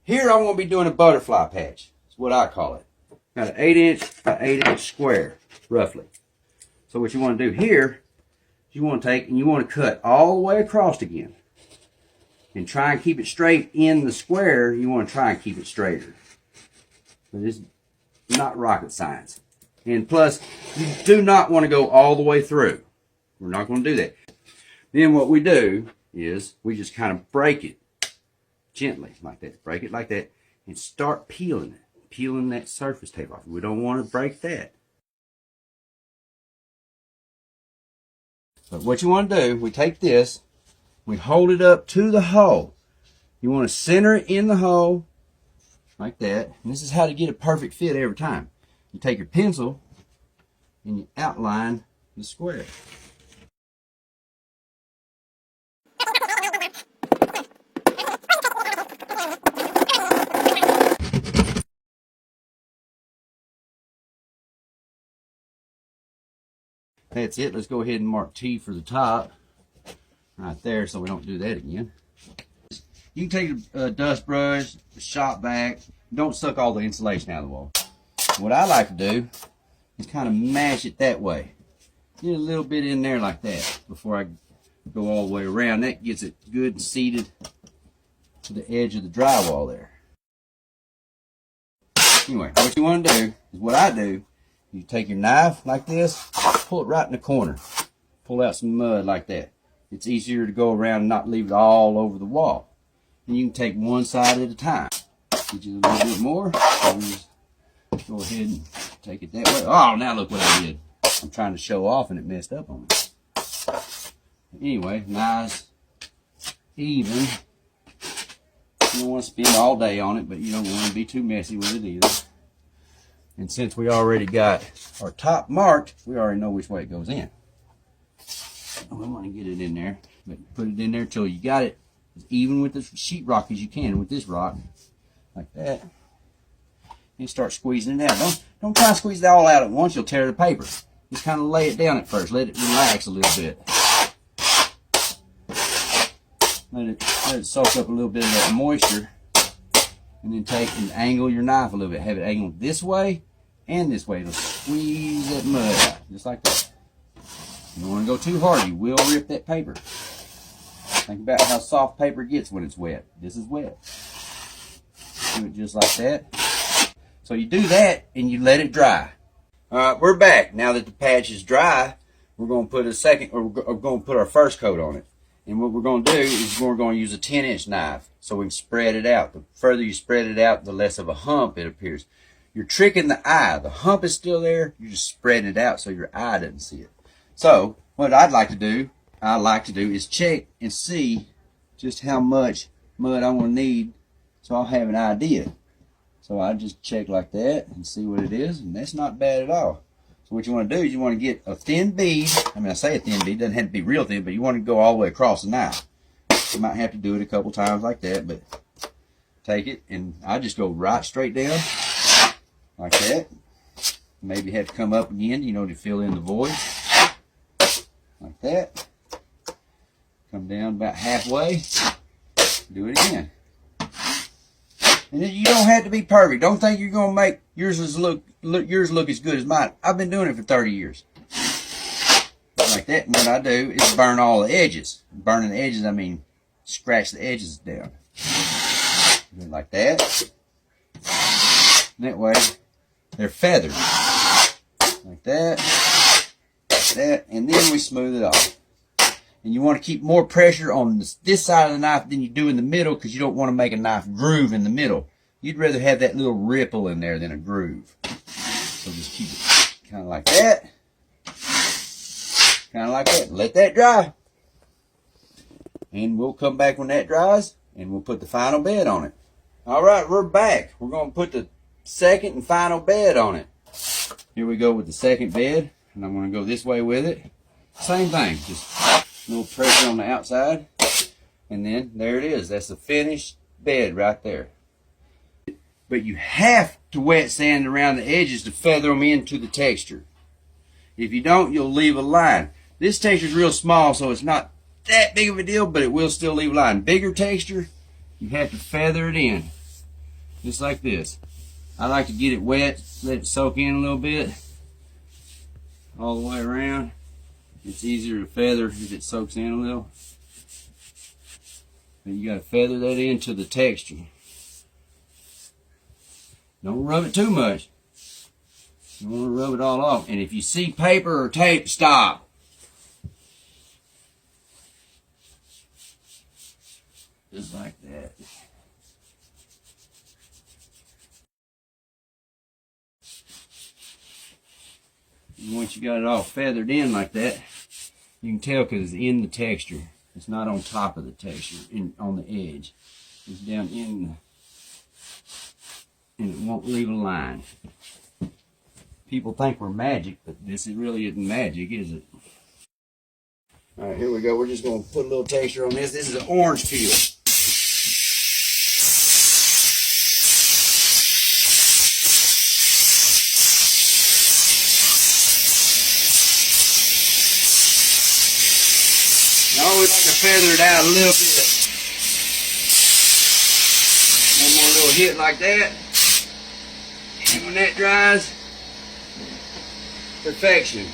Here I'm going to be doing a butterfly patch. That's what I call it. Got an 8" by 8" square, roughly. So what you want to do here, you want to take and you want to cut all the way across again. And try and keep it straight in the square. You want to try and keep it straighter. But it's not rocket science. And plus, you do not want to go all the way through. We're not going to do that. Then what we do is we just kind of break it gently like that. Break it like that and start peeling it. Peeling that surface tape off. We don't want to break that. But what you want to do, we take this, we hold it up to the hole. You want to center it in the hole like that. And this is how to get a perfect fit every time. You take your pencil and you outline the square. That's it. Let's go ahead and mark T for the top right there so we don't do that again. You can take a dust brush, a shop vac. Don't suck all the insulation out of the wall. What I like to do is kind of mash it that way. Get a little bit in there like that before I go all the way around. That gets it good and seated to the edge of the drywall there. Anyway, what you want to do is what I do. You take your knife like this, pull it right in the corner. Pull out some mud like that. It's easier to go around and not leave it all over the wall. And you can take one side at a time. Get you a little bit more. Just go ahead and take it that way. Oh, now look what I did. I'm trying to show off and it messed up on me. Anyway, nice, even. You don't want to spend all day on it, but you don't want to be too messy with it either. And since we already got our top marked, we already know which way it goes in. We want to get it in there, but put it in there till you got it as even with the sheetrock as you can with this rock, like that. And start squeezing it out. Don't try to squeeze it all out at once; you'll tear the paper. Just kind of lay it down at first. Let it relax a little bit. Let it soak up a little bit of that moisture. And then take and angle your knife a little bit. Have it angled this way and this way. It'll squeeze that mud out, just like that. You don't want to go too hard. You will rip that paper. Think about how soft paper gets when it's wet. This is wet. Do it just like that. So you do that and you let it dry. Alright, we're back. Now that the patch is dry, we're going to put we're going to put our first coat on it. And what we're going to do is we're going to use a 10" knife so we can spread it out. The further you spread it out, the less of a hump it appears. You're tricking the eye. The hump is still there. You're just spreading it out so your eye doesn't see it. So what I like to do is check and see just how much mud I'm going to need so I'll have an idea. So I just check like that and see what it is, and that's not bad at all. So what you want to do is you want to get a thin bead. I mean, I say a thin bead, it doesn't have to be real thin, but you want to go all the way across the knife. You might have to do it a couple times like that, but take it and I just go right straight down like that. Maybe have to come up again, you know, to fill in the void. Like that. Come down about halfway. Do it again. And you don't have to be perfect. Don't think you're going to make yours look as good as mine. I've been doing it for 30 years. Like that. And what I do is burn all the edges. Burning the edges, I mean scratch the edges down. Do it like that. And that way they're feathered. Like that. Like that. And then we smooth it off. And you want to keep more pressure on this side of the knife than you do in the middle, because you don't want to make a knife groove in the middle. You'd rather have that little ripple in there than a groove. So just keep it kind of like that. Kind of like that. Let that dry. And we'll come back when that dries and we'll put the final bed on it. Alright, we're back. We're going to put the second and final bed on it. Here we go with the second bed. And I'm going to go this way with it. Same thing. Just a little pressure on the outside, and then there it is. That's the finished bed right there. But you have to wet sand around the edges to feather them into the texture. If you don't, you'll leave a line. This texture is real small, so it's not that big of a deal, but it will still leave a line. Bigger texture, you have to feather it in. just like this. I like to get it wet, let it soak in a little bit, all the way around. It's easier to feather if it soaks in a little. But you got to feather that into the texture. Don't rub it too much. You want to rub it all off. And if you see paper or tape, stop. Just like that. And once you got it all feathered in like that, you can tell because it's in the texture. It's not on top of the texture, on the edge. It's down in and it won't leave a line. People think we're magic, but this really isn't magic, is it? All right, here we go. We're just going to put a little texture on this. This is an orange peel. I always like to feather it out a little bit. One more little hit like that. And when that dries, perfection.